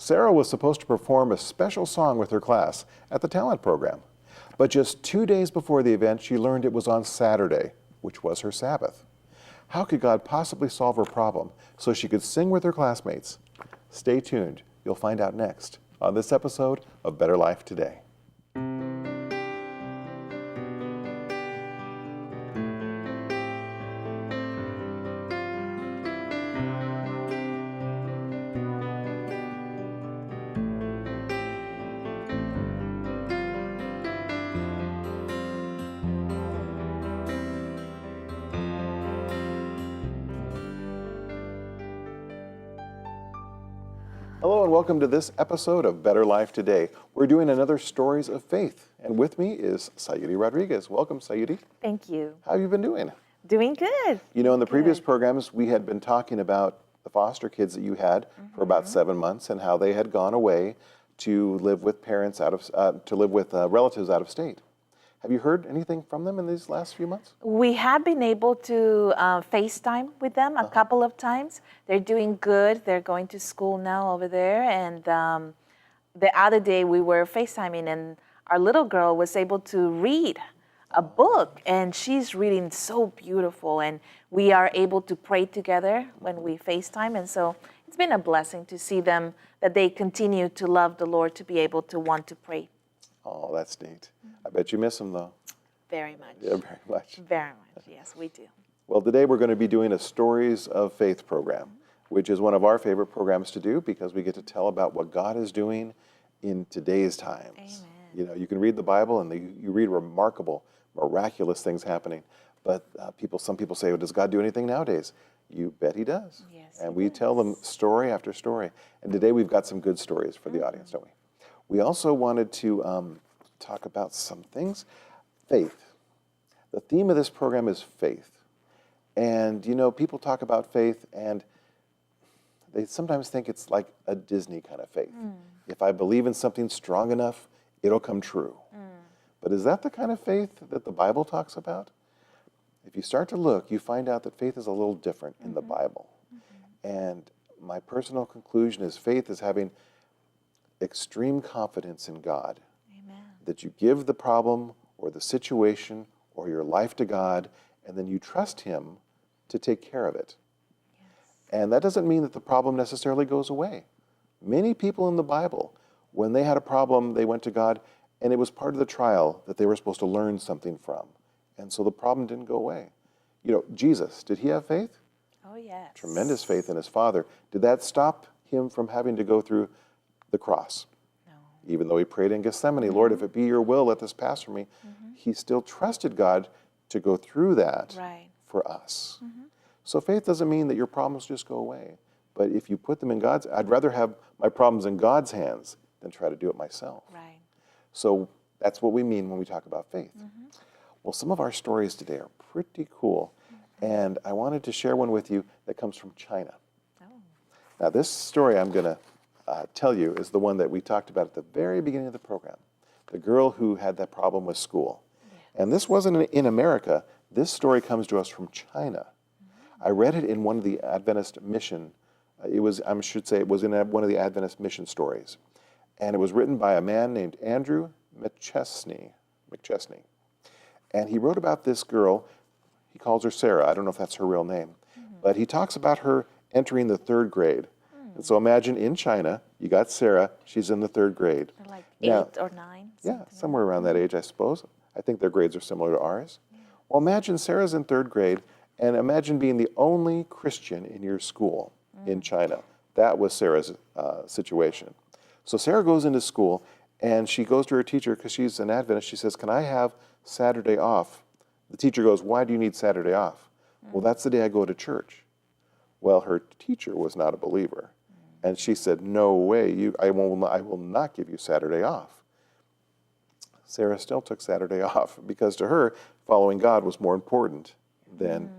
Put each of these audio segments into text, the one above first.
Sarah was supposed to perform a special song with her class at the talent program. But just 2 days before the event, she learned it was on Saturday, which was her Sabbath. How could God possibly solve her problem so she could sing with her classmates? Stay tuned. You'll find out next on this episode of Better Life Today. Hello and welcome to this episode of Better Life Today. We're doing another Stories of Faith, and with me is Sayuri Rodriguez. Welcome, Sayuri. Thank you. How have you been doing? Doing good. You know, in the previous programs, we had been talking about the foster kids that you had for about 7 months and how they had gone away to live with parents relatives out of state. Have you heard anything from them in these last few months? We have been able to FaceTime with them a couple of times. They're doing good. They're going to school now over there. And the other day we were FaceTiming and our little girl was able to read a book, and she's reading so beautiful. And we are able to pray together when we FaceTime. And so it's been a blessing to see them, that they continue to love the Lord, to be able to want to pray. Oh, that's neat. I bet you miss them, though. Very much. Yeah, very much. Very much, yes, we do. Well, today we're going to be doing a Stories of Faith program, which is one of our favorite programs to do because we get to tell about what God is doing in today's times. Amen. You know, you can read the Bible and you read remarkable, miraculous things happening, but some people say, well, does God do anything nowadays? You bet He does. Yes, and He we does. tell them story after story. And today we've got some good stories for the audience, don't we? We also wanted to talk about some things. Faith. The theme of this program is faith. And, you know, people talk about faith and they sometimes think it's like a Disney kind of faith. If I believe in something strong enough, it'll come true. But is that the kind of faith that the Bible talks about? If you start to look, you find out that faith is a little different in the Bible. And my personal conclusion is faith is having extreme confidence in God. Amen. That you give the problem or the situation or your life to God, and then you trust Him to take care of it. Yes. And that doesn't mean that the problem necessarily goes away. Many people in the Bible, when they had a problem, they went to God, and it was part of the trial that they were supposed to learn something from. And so the problem didn't go away. You know, Jesus, did He have faith? Oh, yes. Tremendous faith in His Father. Did that stop Him from having to go through the cross? No. Even though He prayed in Gethsemane, Lord, if it be your will, let this pass from me. He still trusted God to go through that for us. So faith doesn't mean that your problems just go away. But if you put them in God's, I'd rather have my problems in God's hands than try to do it myself. Right. So that's what we mean when we talk about faith. Well, some of our stories today are pretty cool. And I wanted to share one with you that comes from China. Oh. Now, this story I'm going to tell you is the one that we talked about at the very beginning of the program. The girl who had that problem with school. And this wasn't in America. This story comes to us from China. I read it in one of the Adventist mission. It was in one of the Adventist mission stories. And it was written by a man named Andrew McChesney. And he wrote about this girl. He calls her Sarah. I don't know if that's her real name. But he talks about her entering the 3rd grade. And so imagine in China, you got Sarah. She's in the 3rd grade. They're like Now, 8 or 9? Yeah, somewhere around that age, I suppose. I think their grades are similar to ours. Well, imagine Sarah's in 3rd grade, and imagine being the only Christian in your school in China. That was Sarah's situation. So Sarah goes into school, and she goes to her teacher, because she's an Adventist. She says, can I have Saturday off? The teacher goes, why do you need Saturday off? Well, that's the day I go to church. Well, her teacher was not a believer. And she said, no way, I will not give you Saturday off. Sarah still took Saturday off because to her, following God was more important than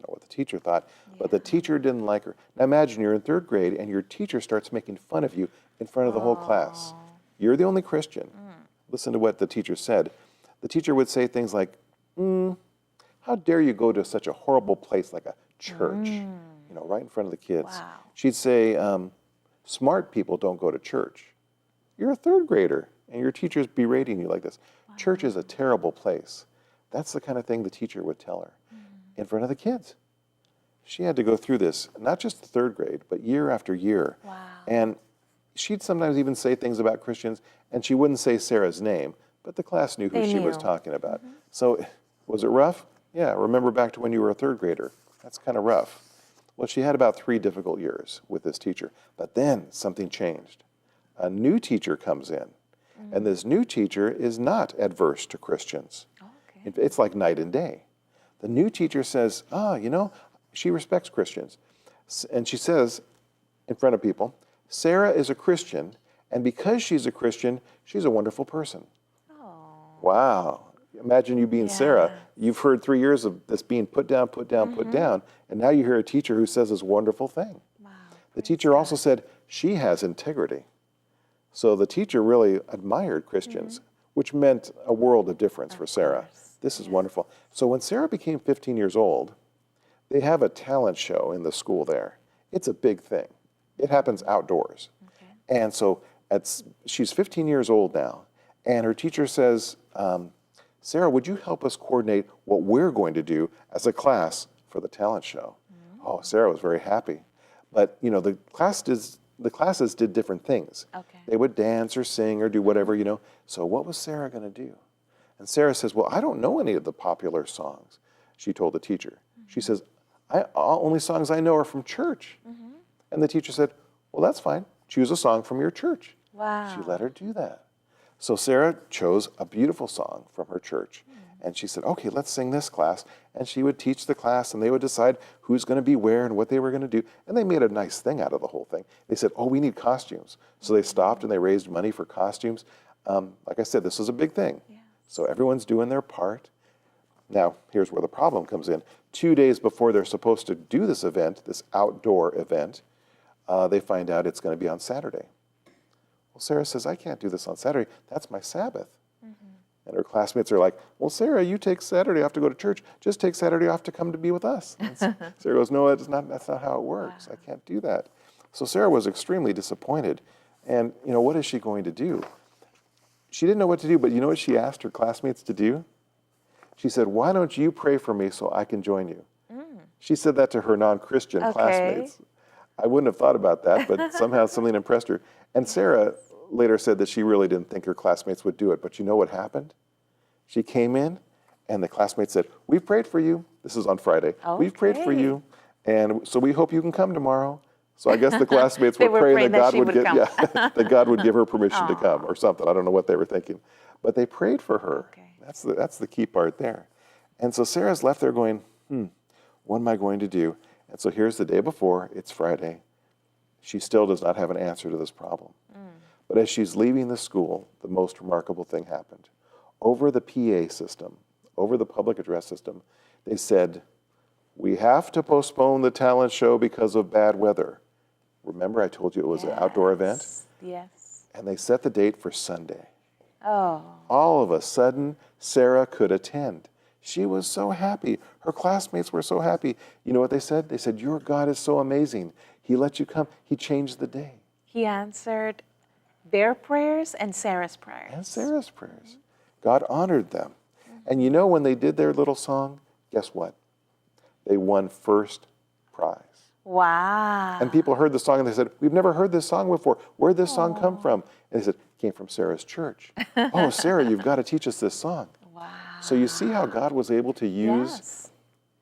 what the teacher thought. Yeah. But the teacher didn't like her. Now imagine you're in 3rd grade and your teacher starts making fun of you in front of the whole class. You're the only Christian. Listen to what the teacher said. The teacher would say things like, how dare you go to such a horrible place like a church, right in front of the kids. Wow. She'd say, Smart people don't go to church. You're a third grader, and your teacher's berating you like this. Wow. Church is a terrible place. That's the kind of thing the teacher would tell her in front of the kids. She had to go through this, not just the third grade, but year after year. Wow. And she'd sometimes even say things about Christians, and she wouldn't say Sarah's name, but the class knew who she was talking about. So was it rough? Yeah, remember back to when you were a third grader. That's kind of rough. Well, she had about 3 difficult years with this teacher, but then something changed. A new teacher comes in, and this new teacher is not adverse to Christians. Okay. It's like night and day. The new teacher says, she respects Christians. And she says, in front of people, Sarah is a Christian, and because she's a Christian, she's a wonderful person. Oh. Wow. Imagine you being Sarah. You've heard 3 years of this being put down, put down, put down, and now you hear a teacher who says this wonderful thing. Wow. The teacher also said she has integrity. So the teacher really admired Christians, which meant a world of difference for Sarah. This is wonderful. So when Sarah became 15 years old, they have a talent show in the school there. It's a big thing. It happens outdoors. Okay. And so she's 15 years old now, and her teacher says, Sarah, would you help us coordinate what we're going to do as a class for the talent show? Oh, Sarah was very happy. But, the classes did different things. Okay. They would dance or sing or do whatever, So what was Sarah going to do? And Sarah says, well, I don't know any of the popular songs, she told the teacher. She says, only songs I know are from church. And the teacher said, well, that's fine. Choose a song from your church. Wow. She let her do that. So Sarah chose a beautiful song from her church. And she said, okay, let's sing this class. And she would teach the class, and they would decide who's going to be where and what they were going to do. And they made a nice thing out of the whole thing. They said, we need costumes. So they stopped and they raised money for costumes. Like I said, this was a big thing. Yeah. So everyone's doing their part. Now, here's where the problem comes in. 2 days before they're supposed to do this event, this outdoor event, they find out it's going to be on Saturday. Well, Sarah says, I can't do this on Saturday. That's my Sabbath. And her classmates are like, well, Sarah, you take Saturday off to go to church. Just take Saturday off to come to be with us. And Sarah goes, no, that's not how it works. Wow. I can't do that. So Sarah was extremely disappointed. And, what is she going to do? She didn't know what to do, but you know what she asked her classmates to do? She said, why don't you pray for me so I can join you? She said that to her non-Christian classmates. I wouldn't have thought about that, but somehow something impressed her. And Sarah later said that she really didn't think her classmates would do it. But you know what happened? She came in, and the classmates said, we've prayed for you. This is on Friday. Okay. We've prayed for you, and so we hope you can come tomorrow. So I guess the classmates were praying that God would that God would give her permission to come or something. I don't know what they were thinking. But they prayed for her. Okay. That's the key part there. And so Sarah's left there going, what am I going to do? And so here's the day before. It's Friday. She still does not have an answer to this problem. But as she's leaving the school, the most remarkable thing happened. Over the PA system, over the public address system, they said, we have to postpone the talent show because of bad weather. Remember I told you it was an outdoor event? Yes. And they set the date for Sunday. Oh. All of a sudden, Sarah could attend. She was so happy. Her classmates were so happy. You know what they said? They said, your God is so amazing. He let you come. He changed the day. He answered their prayers and Sarah's prayers. And Sarah's prayers. God honored them. And when they did their little song, guess what? They won first prize. Wow. And people heard the song and they said, we've never heard this song before. Where'd this song come from? And they said, it came from Sarah's church. Oh, Sarah, you've got to teach us this song. Wow. So you see how God was able to use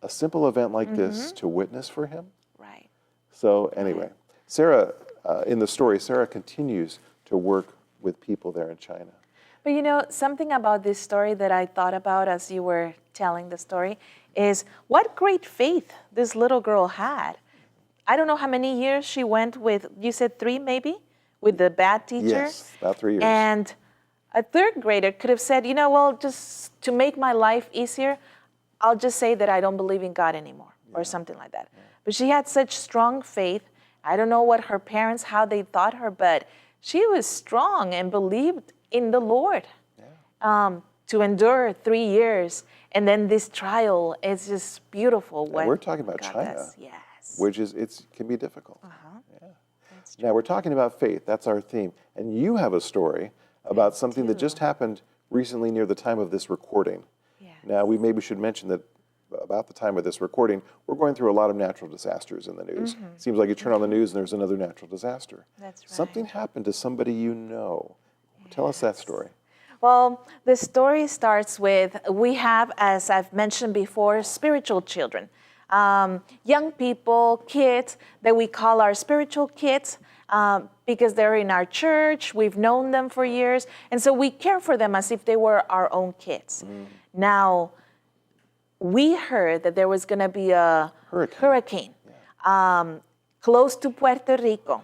a simple event like this to witness for him? Right. So anyway, Sarah, in the story, Sarah continues to work with people there in China. But something about this story that I thought about as you were telling the story is what great faith this little girl had. I don't know how many years she went with, you said 3 maybe, with the bad teacher? Yes, about 3 years. And a third grader could have said, well, just to make my life easier, I'll just say that I don't believe in God anymore, or something like that. Yeah. But she had such strong faith. I don't know what her parents, how they thought her, but she was strong and believed in the Lord. Yeah. To endure 3 years, and then this trial is just beautiful. We're talking about God China, does. Yes. which is can be difficult. Yeah. Now, we're talking about faith. That's our theme. And you have a story about something that just happened recently near the time of this recording. Yes. Now, we maybe should mention that about the time of this recording, we're going through a lot of natural disasters in the news. Seems like you turn on the news and there's another natural disaster. That's right. Something happened to somebody you know. Tell us that story. Well, the story starts with, we have, as I've mentioned before, spiritual children. Young people, kids that we call our spiritual kids because they're in our church, we've known them for years, and so we care for them as if they were our own kids. Now, we heard that there was going to be a hurricane close to Puerto Rico.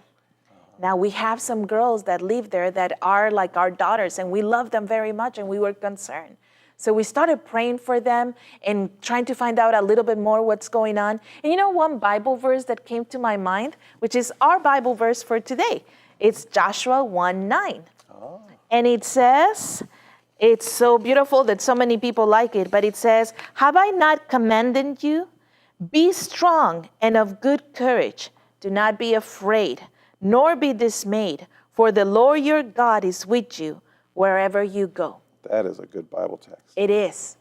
Now, we have some girls that live there that are like our daughters, and we love them very much, and we were concerned. So we started praying for them and trying to find out a little bit more what's going on. And you know one Bible verse that came to my mind, which is our Bible verse for today. It's Joshua 1:9. Oh. And it says, it's so beautiful that so many people like it, but it says, "Have I not commanded you? Be strong and of good courage. Do not be afraid, nor be dismayed, for the Lord your God is with you wherever you go." That is a good Bible text. It is.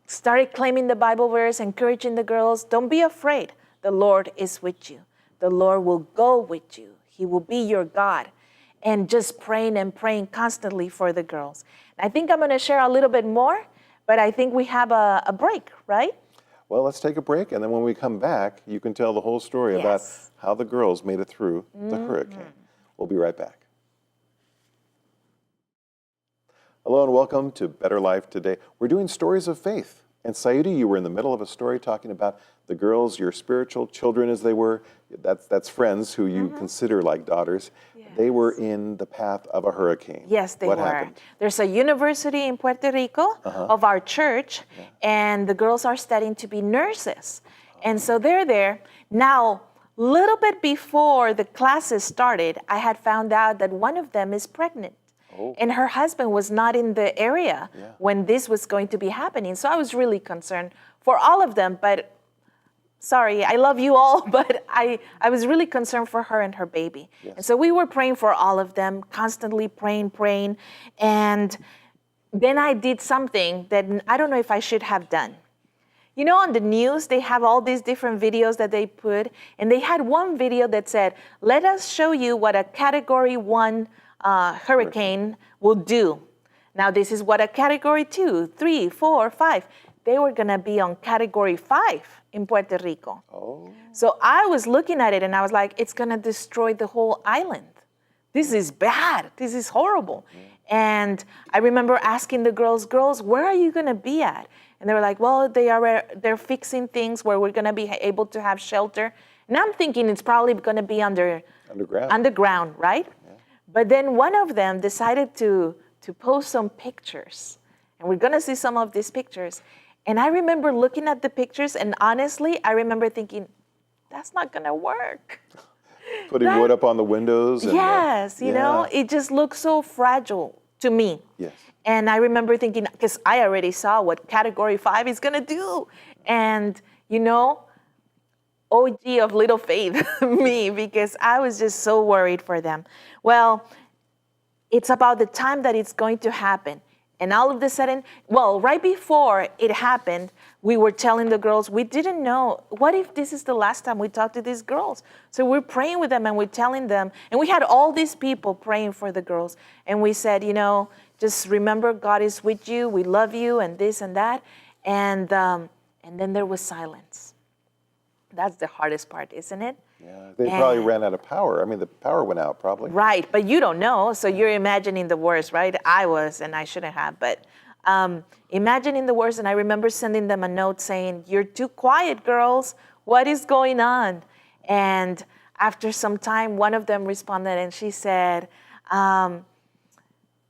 Started claiming the Bible verse, encouraging the girls, don't be afraid. The Lord is with you. The Lord will go with you. He will be your God. And just praying and praying constantly for the girls. I think I'm going to share a little bit more, but I think we have a break, right? Well, let's take a break, and then when we come back, you can tell the whole story about how the girls made it through the hurricane. We'll be right back. Hello and welcome to Better Life Today. We're doing stories of faith. And Sayuri, you were in the middle of a story talking about the girls, your spiritual children as they were. That's friends who you consider like daughters. Yes. They were in the path of a hurricane. Yes, they what were. Happened? There's a university in Puerto Rico of our church, and the girls are studying to be nurses. And so they're there. Now, little bit before the classes started, I had found out that one of them is pregnant. And her husband was not in the area when this was going to be happening. So I was really concerned for all of them. But sorry, I love you all, but I was really concerned for her and her baby. Yes. And so we were praying for all of them, constantly praying. And then I did something that I don't know if I should have done. You know, on the news, they have all these different videos that they put. And they had one video that said, let us show you what a Category 1 hurricane will do. Now, this is what a Category 2, 3, 4, 5. They were going to be on Category 5 in Puerto Rico. Oh. So I was looking at it and I was like, it's going to destroy the whole island. This is bad. This is horrible. And I remember asking the girls, where are you going to be at? And they were like, well, they're fixing things where we're going to be able to have shelter. And I'm thinking it's probably going to be underground, right? But then one of them decided to post some pictures. And we're going to see some of these pictures. And I remember looking at the pictures, and honestly, I remember thinking, that's not going to work. Putting wood up on the windows. And yes, you know, it just looks so fragile to me. Yes. And I remember thinking, because I already saw what Category 5 is going to do. And, you know, OG of little faith, me, because I was just so worried for them. Well, it's about the time that it's going to happen. And all of a sudden, well, right before it happened, we were telling the girls, we didn't know, what if this is the last time we talk to these girls? So we're praying with them and we're telling them, and we had all these people praying for the girls. And we said, you know, just remember God is with you, we love you, and this and that. And then there was silence. That's the hardest part, isn't it? Yeah, they probably ran out of power. I mean, the power went out probably. Right, but you don't know, so you're imagining the worst, right? I was, and I shouldn't have, but imagining the worst, and I remember sending them a note saying, you're too quiet, girls. What is going on? And after some time, one of them responded, and she said,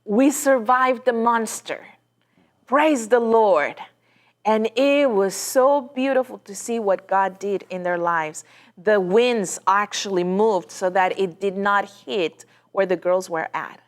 we survived the monster. Praise the Lord. And it was so beautiful to see what God did in their lives. The winds actually moved so that it did not hit where the girls were at.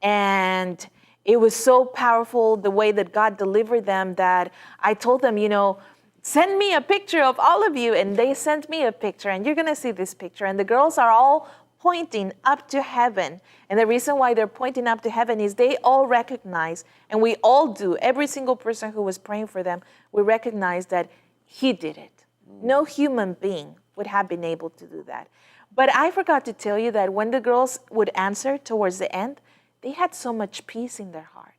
And it was so powerful the way that God delivered them that I told them, you know, send me a picture of all of you. And they sent me a picture, and you're going to see this picture. And the girls are all pointing up to heaven. And the reason why they're pointing up to heaven is they all recognize, and we all do, every single person who was praying for them, we recognize that he did it. No human being would have been able to do that. But I forgot to tell you that when the girls would answer towards the end, they had so much peace in their heart.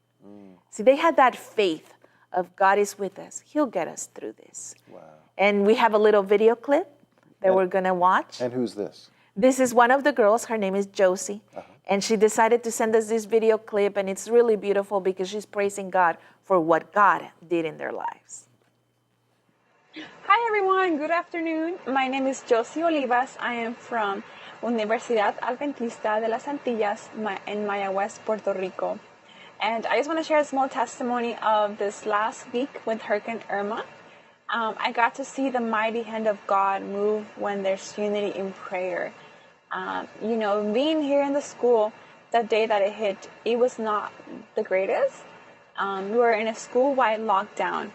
See, they had that faith of God is with us. He'll get us through this. Wow. And we have a little video clip that we're going to watch. And who's this? This is one of the girls. Her name is Josie. And she decided to send us this video clip. And it's really beautiful because she's praising God for what God did in their lives. Hi everyone, good afternoon. My name is Josie Olivas. I am from Universidad Adventista de las Antillas in Maya West, Puerto Rico. And I just want to share a small testimony of this last week with Hurricane Irma. I got to see the mighty hand of God move when there's unity in prayer. Being here in the school, that day that it hit, it was not the greatest. We were in a school-wide lockdown.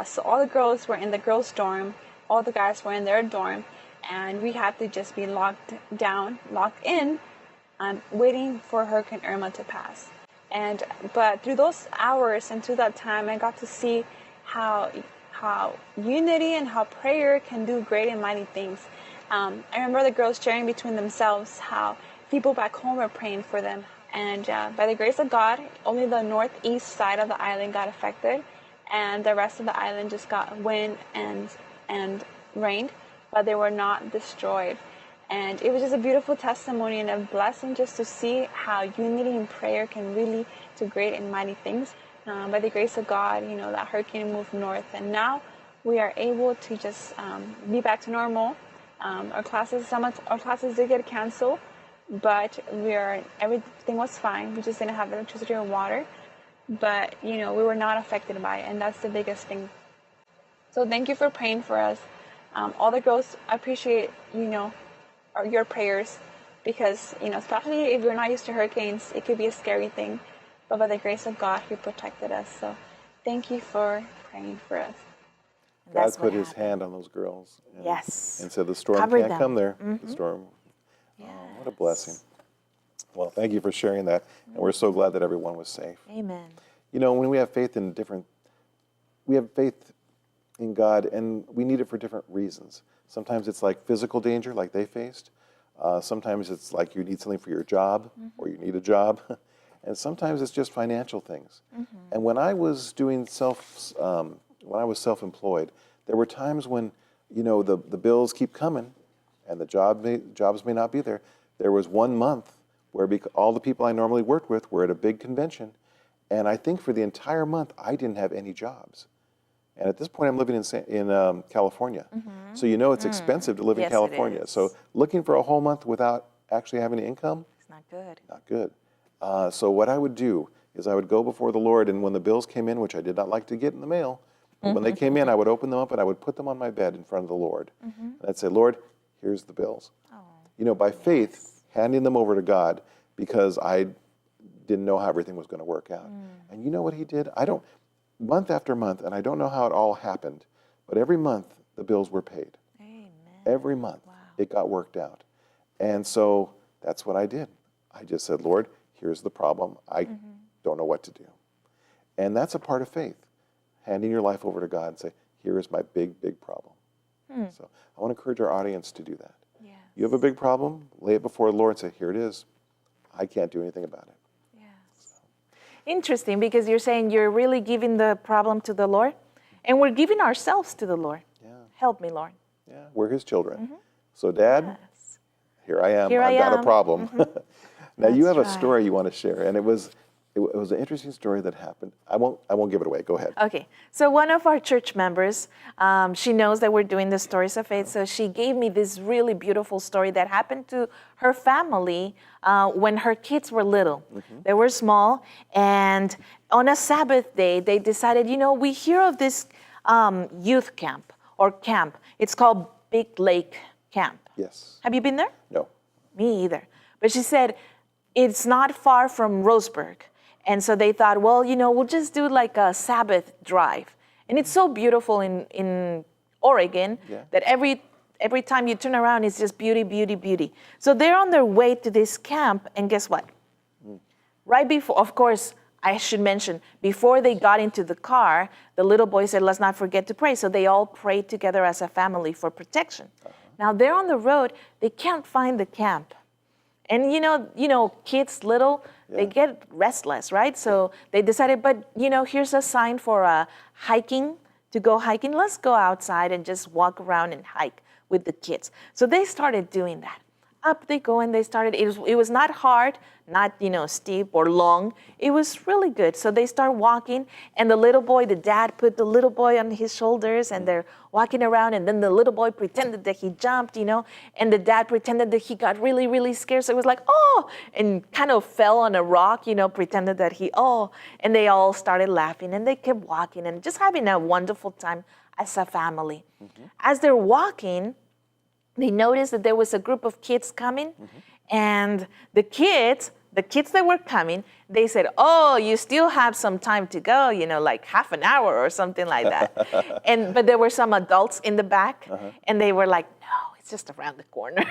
So all the girls were in the girls' dorm, all the guys were in their dorm, and we had to just be locked in, waiting for Hurricane Irma to pass. But through those hours and through that time, I got to see how unity and how prayer can do great and mighty things. I remember the girls sharing between themselves how people back home were praying for them. And by the grace of God, only the northeast side of the island got affected, and the rest of the island just got wind and rained, but they were not destroyed. And it was just a beautiful testimony and a blessing just to see how unity in prayer can really do great and mighty things. By the grace of God, that hurricane moved north, and now we are able to just be back to normal. Our classes did get canceled, but everything was fine. We just didn't have electricity or water, but we were not affected by it, and that's the biggest thing. So thank you for praying for us. All the girls appreciate your prayers, because especially if you're not used to hurricanes, it could be a scary thing, but by the grace of God, He protected us. So thank you for praying for us. God put His hand on those girls. And said the storm Covered can't them. come there. The storm. Yes. Oh, what a blessing. Well, thank you for sharing that. And we're so glad that everyone was safe. Amen. When we have faith we have faith in God, and we need it for different reasons. Sometimes it's like physical danger, like they faced. Sometimes it's like you need something for your job, or you need a job. And sometimes it's just financial things. And when I was doing self-employed, there were times when, the bills keep coming, and the jobs may not be there. There was 1 month where all the people I normally worked with were at a big convention, and I think for the entire month I didn't have any jobs. And at this point, I'm living in California, so it's expensive to live in California. So looking for a whole month without actually having income, It's not good. not good. So what I would do is I would go before the Lord, and when the bills came in, which I did not like to get in the mail, but when they came in, I would open them up and I would put them on my bed in front of the Lord. And I'd say, Lord, here's the bills. By faith, handing them over to God, because I didn't know how everything was going to work out. And you know what He did? Month after month, and I don't know how it all happened, but every month the bills were paid. Amen. Every month it got worked out. And so that's what I did. I just said, Lord, here's the problem. I don't know what to do. And that's a part of faith, handing your life over to God and say, here is my big, big problem. So I want to encourage our audience to do that. Yes. You have a big problem, lay it before the Lord and say, here it is. I can't do anything about it. Yes. Interesting, because you're saying you're really giving the problem to the Lord, and we're giving ourselves to the Lord. Yeah. Help me, Lord. Yeah, we're His children. So Dad, Yes. here I am. Here I I've got am. a problem. Now you have That's a right. story you want to share, and it was an interesting story that happened. I won't give it away. Go ahead. Okay, so one of our church members, she knows that we're doing the Stories of Faith, so she gave me this really beautiful story that happened to her family when her kids were little. They were small, and on a Sabbath day, they decided, we hear of this youth camp or camp. It's called Big Lake Camp. Yes. Have you been there? No. Me either. But she said, it's not far from Roseburg. And so they thought, well, we'll just do like a Sabbath drive. And it's so beautiful in Oregon that every time you turn around, it's just beauty, beauty, beauty. So they're on their way to this camp, and guess what? Right before, of course, I should mention, before they got into the car, the little boy said, let's not forget to pray. So they all prayed together as a family for protection. Now they're on the road, they can't find the camp. And kids little, they get restless, right? So they decided, but here's a sign for hiking, to go hiking. Let's go outside and just walk around and hike with the kids. So they started doing that. Up they go, and they started, it was not hard, not steep or long. It was really good. So they start walking, and the dad put the little boy on his shoulders, and they're walking around, and then the little boy pretended that he jumped, and the dad pretended that he got really, really scared. So it was like, oh, and kind of fell on a rock, pretended that and they all started laughing, and they kept walking and just having a wonderful time as a family. As they're walking, they noticed that there was a group of kids coming, and the kids that were coming, they said, oh, you still have some time to go, like half an hour or something like that. But there were some adults in the back, and they were like, no, it's just around the corner.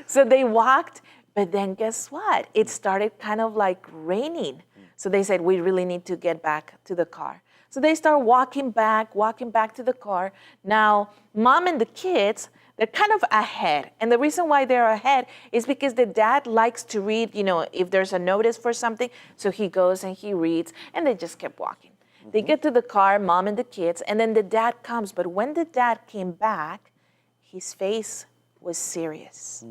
So they walked, but then guess what? It started kind of like raining. So they said, we really need to get back to the car. So they start walking back to the car. Now, mom and the kids, they're kind of ahead. And the reason why they're ahead is because the dad likes to read, if there's a notice for something. So he goes and he reads, and they just kept walking. They get to the car, mom and the kids, and then the dad comes. But when the dad came back, his face was serious.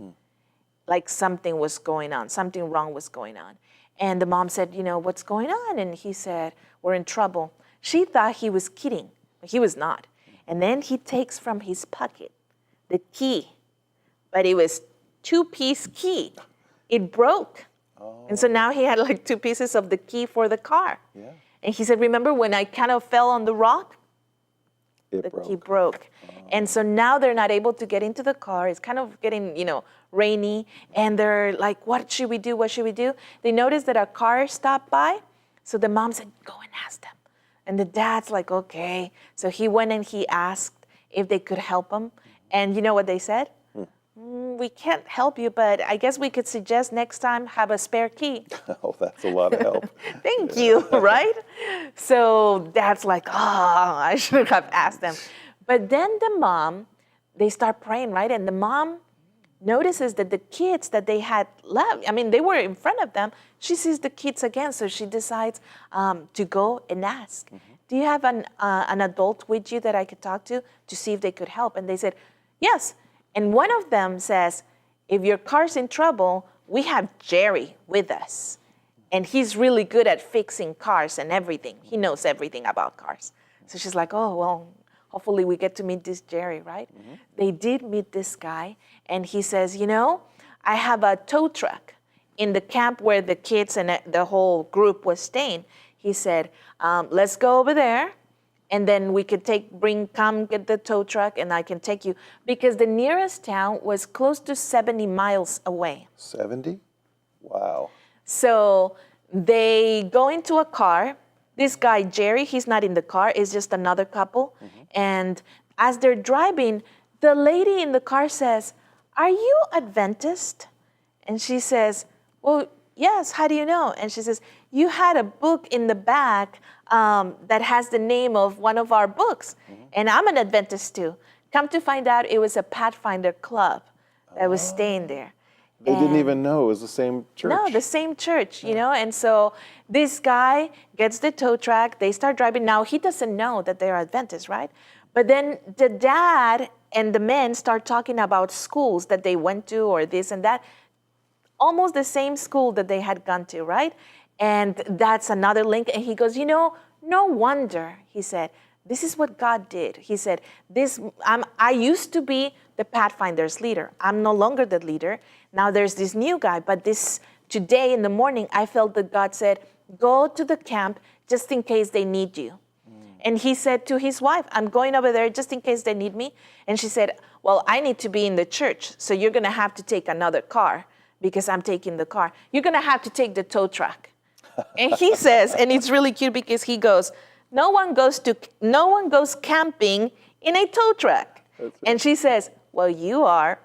Like something was going on, something wrong was going on. And the mom said, what's going on? And he said, we're in trouble. She thought he was kidding, but he was not. And then he takes from his pocket the key, but it was 2-piece key. It broke. And so now he had like 2 pieces of the key for the car. Yeah. And he said, remember when I kind of fell on the rock? The key broke. And so now they're not able to get into the car. It's kind of getting, rainy. And they're like, what should we do? What should we do? They noticed that a car stopped by. So the mom said, go and ask them. And the dad's like, okay. So he went and he asked if they could help him. And you know what they said? We can't help you, but I guess we could suggest next time have a spare key. Oh, that's a lot of help. Thank you, right? So dad's like, I should have asked them. But then the mom, they start praying, right? And the mom notices that the kids that they had left, they were in front of them. She sees the kids again, so she decides to go and ask. Do you have an adult with you that I could talk to see if they could help? And they said, yes. And one of them says, if your car's in trouble, we have Jerry with us. And he's really good at fixing cars and everything. He knows everything about cars. So she's like, oh, well, hopefully we get to meet this Jerry, right? They did meet this guy. And he says, I have a tow truck in the camp where the kids and the whole group was staying. He said, let's go over there. And then we could come get the tow truck, and I can take you. Because the nearest town was close to 70 miles away. 70? Wow. So they go into a car. This guy, Jerry, he's not in the car. It's just another couple. And as they're driving, the lady in the car says, are you Adventist? And she says, well, yes, how do you know? And she says, you had a book in the back that has the name of one of our books. And I'm an Adventist too. Come to find out, it was a Pathfinder club that was staying there. They didn't even know it was the same church. No, the same church, And so this guy gets the tow truck. They start driving. Now, he doesn't know that they're Adventists, right? But then the dad and the men start talking about schools that they went to or this and that. Almost the same school that they had gone to, right? And that's another link. And he goes, no wonder, he said, this is what God did. He said, I used to be the Pathfinder's leader. I'm no longer the leader. Now there's this new guy. But today in the morning, I felt that God said, go to the camp just in case they need you. And he said to his wife, I'm going over there just in case they need me. And she said, well, I need to be in the church. So you're going to have to take another car because I'm taking the car. You're going to have to take the tow truck. And he says, and it's really cute because he goes, no one goes camping in a tow truck. And she says, well, you are.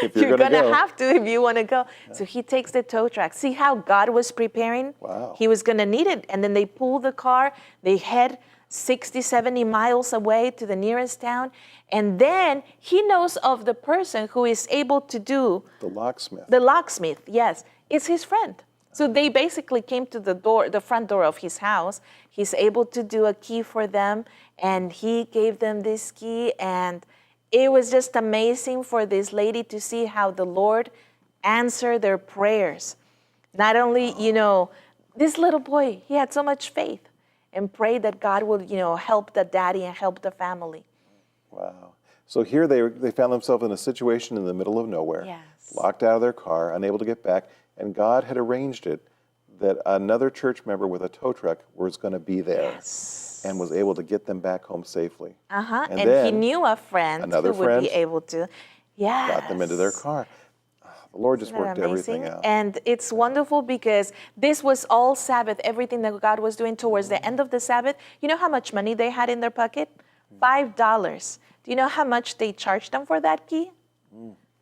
If you're going gonna to go. have to if you want to go. So he takes the tow truck. See how God was preparing? Wow. He was going to need it. And then they pull the car. They head 60, 70 miles away to the nearest town. And then he knows of the person who is able to do The locksmith. the locksmith. Yes, it's his friend. So they basically came to the front door of his house. He's able to do a key for them, and he gave them this key. And it was just amazing for this lady to see how the Lord answered their prayers. Not only, this little boy, he had so much faith and prayed that God would, help the daddy and help the family. Wow. So here they found themselves in a situation in the middle of nowhere, Yes. locked out of their car, unable to get back, and God had arranged it that another church member with a tow truck was going to be there Yes. and was able to get them back home safely. Uh-huh. And he then knew a friend another who would friend be able to. Yes. got them into their car. The Lord just Isn't that worked everything amazing? out. And it's wonderful because this was all Sabbath, everything that God was doing towards the end of the Sabbath. You know how much money they had in their pocket? $5. Do you know how much they charged them for that key?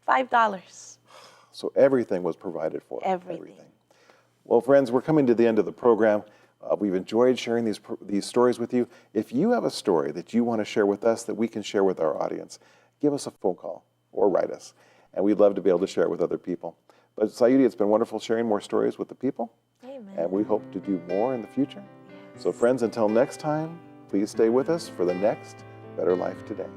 $5. So everything was provided for. Everything. Well, friends, we're coming to the end of the program. We've enjoyed sharing these stories with you. If you have a story that you want to share with us that we can share with our audience, give us a phone call or write us. And we'd love to be able to share it with other people. But Sayuri, it's been wonderful sharing more stories with the people. Amen. And we hope to do more in the future. So friends, until next time, please stay with us for the next Better Life Today.